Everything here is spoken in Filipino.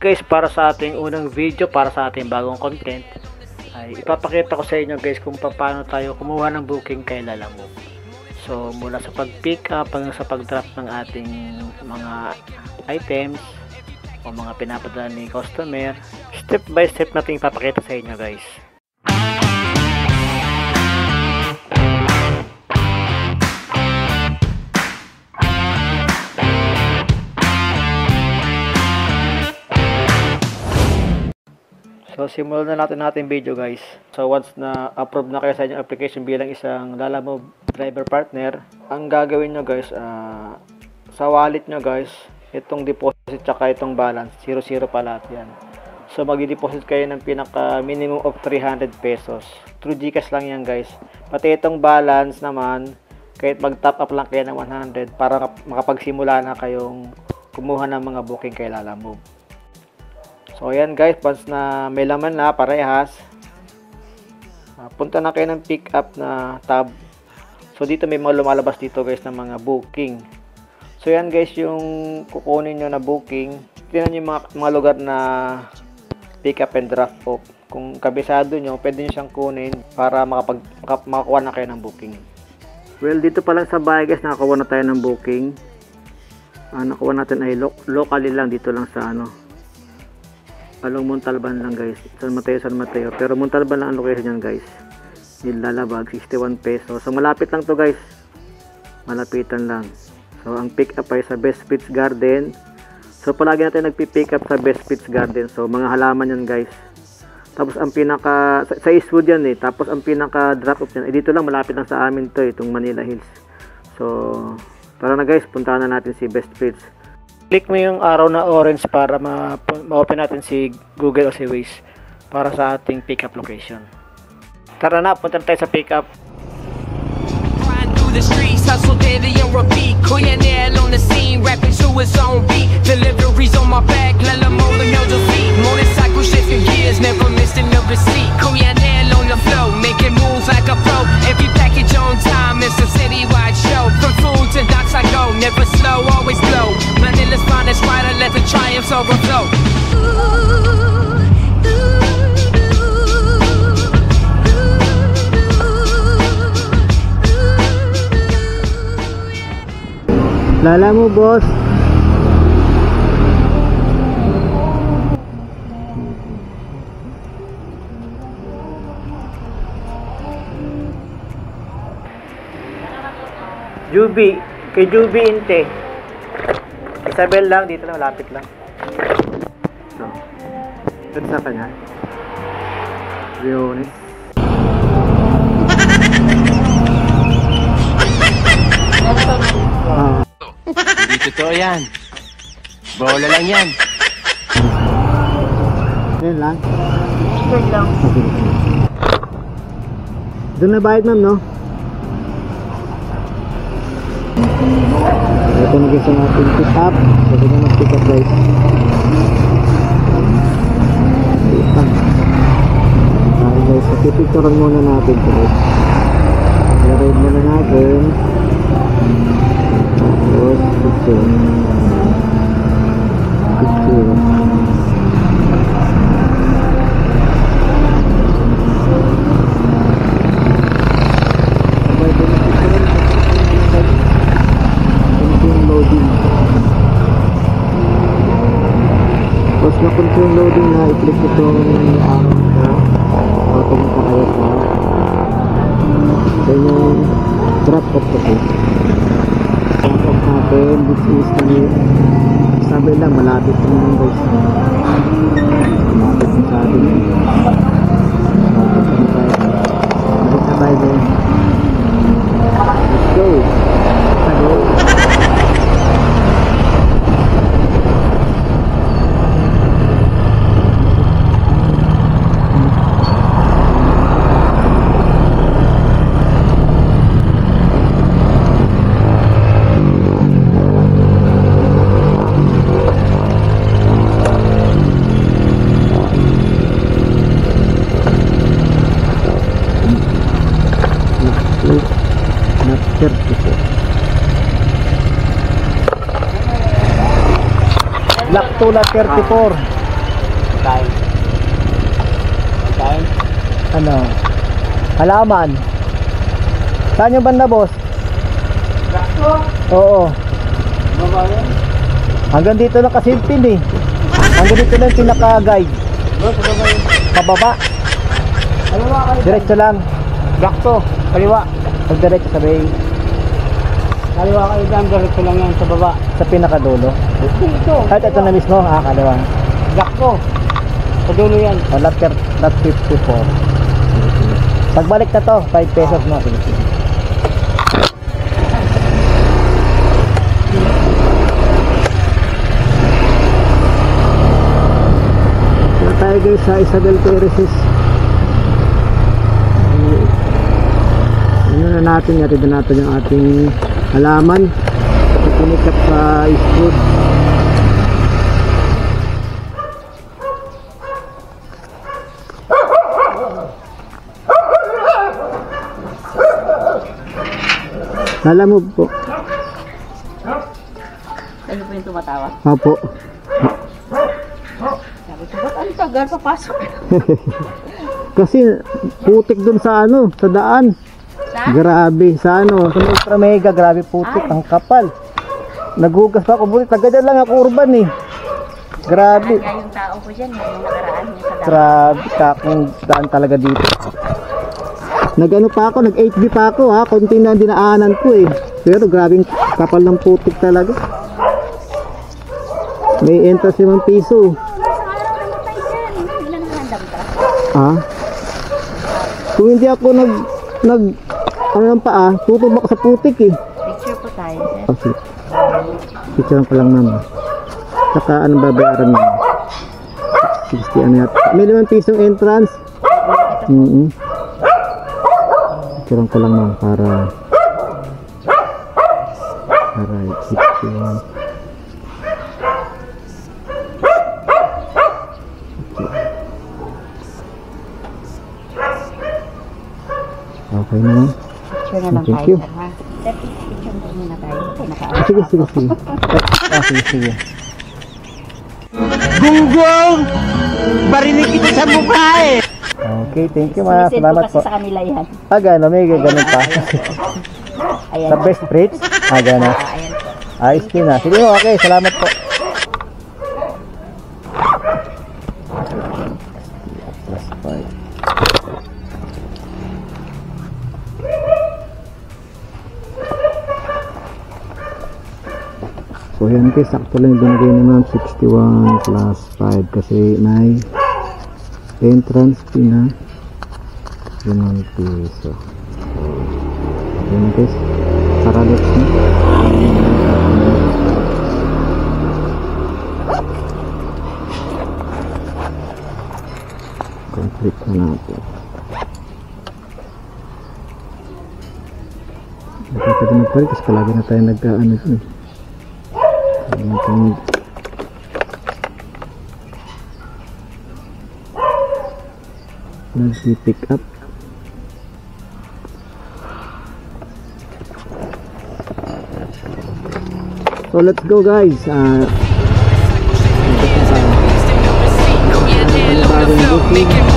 Guys, para sa ating unang video, para sa ating bagong content, ay ipapakita ko sa inyo guys kung paano tayo kumuha ng booking kay Lalamove. So mula sa pag-pick up hanggang sa pag-drop ng ating mga items o mga pinapadala ni customer, step by step natin ipapakita sa inyo guys. So simulan na natin ating video guys. So once na approve na kayo sa inyong application bilang isang Lalamove driver partner, ang gagawin nyo guys, sa wallet nyo guys, itong deposit tsaka itong balance, 0-0 pa lahat yan. So mag-deposit kayo ng pinaka minimum of 300 pesos. Through GCash lang yan guys. Pati itong balance naman, kahit mag-top up lang kayo ng 100 para makapagsimula na kayong kumuha ng mga booking kay Lalamove. So ayan guys, once na may laman na parehas, punta na kayo ng pick up na tab. So dito may mga lumalabas dito guys ng mga booking. So ayan guys, yung kukunin nyo na booking, tingnan nyo mga lugar na pick up and drop off. Kung kabisado nyo, pwede nyo siyang kunin para makakuha na kayo ng booking. Well, dito pa lang sa bahay guys, nakakuha na tayo ng booking. Nakuha natin ay locally lang, dito lang sa Along Montalban lang guys, San Mateo, pero Montalban lang ang location yan guys. Nilalabag, 61 pesos. So malapit lang to guys, malapitan lang. So ang pick up ay sa Best Fits Garden. So palagi natin nagpi-pick up sa Best Fits Garden. So mga halaman yan guys. Tapos ang pinaka, sa Eastwood yan tapos ang pinaka drop off yan, dito lang, malapit lang sa amin to, itong Manila Hills. So tara na guys, puntahan na natin si Best Fits. Click mo yung araw na orange para ma-open natin si Google o si Waze para sa ating pick-up location. Tara na, punta tayo sa pick-up. The streets hustle daily and repeat. Coyonel on the scene, rapping to his own beat. Deliveries on my back, Lalamove no defeat. Motorcycle shifting gears, never missing a receipt. Coyonel on the flow, making moves like a pro. Every package on time, it's a citywide show. From food to docks I go, never slow, always blow. Manila's finest rider, let the triumphs overflow. Lalamove boss. Juby, kay Juby Inte. Isabel lang, dito lang, malapit lang. So, dito sa kanya. Leonis. Hindi totoo yan. Bola lang yan. Yan lang. Yan lang. Doon na bayad ma'am, no? Ito naging sa natin pick up. Pwede na mag-pick up guys. Okay guys, pipicturean muna natin guys. I-ride muna natin. Tapos picture. Tapos na-punta yung loading na i-click itong pumunta kayo sa yung drop off kasi. Drop off natin, this is sabi lang, malapit naman guys. Malapit na sa atin. Malapit na tayo guys. Let's go! Let's go! Black Tula 34. Kain. Kain. Ano? Halaman. Saan yung banda, boss? Oo. Hanggang dito lang kasilpin eh. Hanggang dito lang pinaka-guide. Pababa. Diretso lang. Sakto. Kaliwa. Pag diretso sabi Kaliwa kayo dyan. Diretso lang yan sa baba. sa pinakadulo. Dito. Kahit ito na mismo, kaliwa. Sakto. Sa dulo yan. Lot 54. Pagbalik na to, 5 pesos mo. Sige, sige. Kaya tayo guys sa Isabel Terraces. Ano na natin, yatid na natin yung ating halaman. Pinikap sa East Food. Lalamove po. Kayo po yung tumatawa. Opo. Sabi ko, ba't ang tagal papasok? Kasi putik dun sa ano, sa daan. Sa? Grabe, sa ano, sa Ultra Mega, grabe putik, ang kapal. Naghugas pa ako, buti taga dyan lang ako urban eh. Grabe. Kaya yung tao ko dyan, yung nakaraan niya sa daan. Grabe, kakong daan talaga dito. Nag-ano pa ako, nag-8B pa ako ha, konti na dinaanan ko eh. Pero grabing kapal ng putik talaga. May entrance 5 piso. Sa araw namatay dyan. Ilang handam ka? Ha? Kung hindi ako ano lang pa tutubak sa putik eh. Picture po tayo, sir. Oh, sige. Picturean ko lang naman. Saka anong babayaran mo? 60 ano yata. May 5 pisong entrance. Picturean ko lang naman para 61. Okay naman. Picture na lang Thank tayo, you. sir, ha? Sir, picture mo muna tayo. Okay, nakaano. Sige, sige, sige. Sige, sige. Gunggong! Barinig kita sa mukha eh! Okay, thank you ma. Sinisend ko Salamat kasi po. sa kanila yan. Gano'n, may ganun pa. Ayan. Sa best rates? Gano'n. Ayan po. Ayos din na. Sige, okay, salamat po. Plus 5. So yan guys, sakto lang binigay ni ma'am 61 plus 5 kasi may entrance fee na 5 piso. So yan guys, paralit na. Complete na natin. Nakita din pa rin kasi palagi na tayo nag-ano dun. Nag-pick up. So let's go guys. Making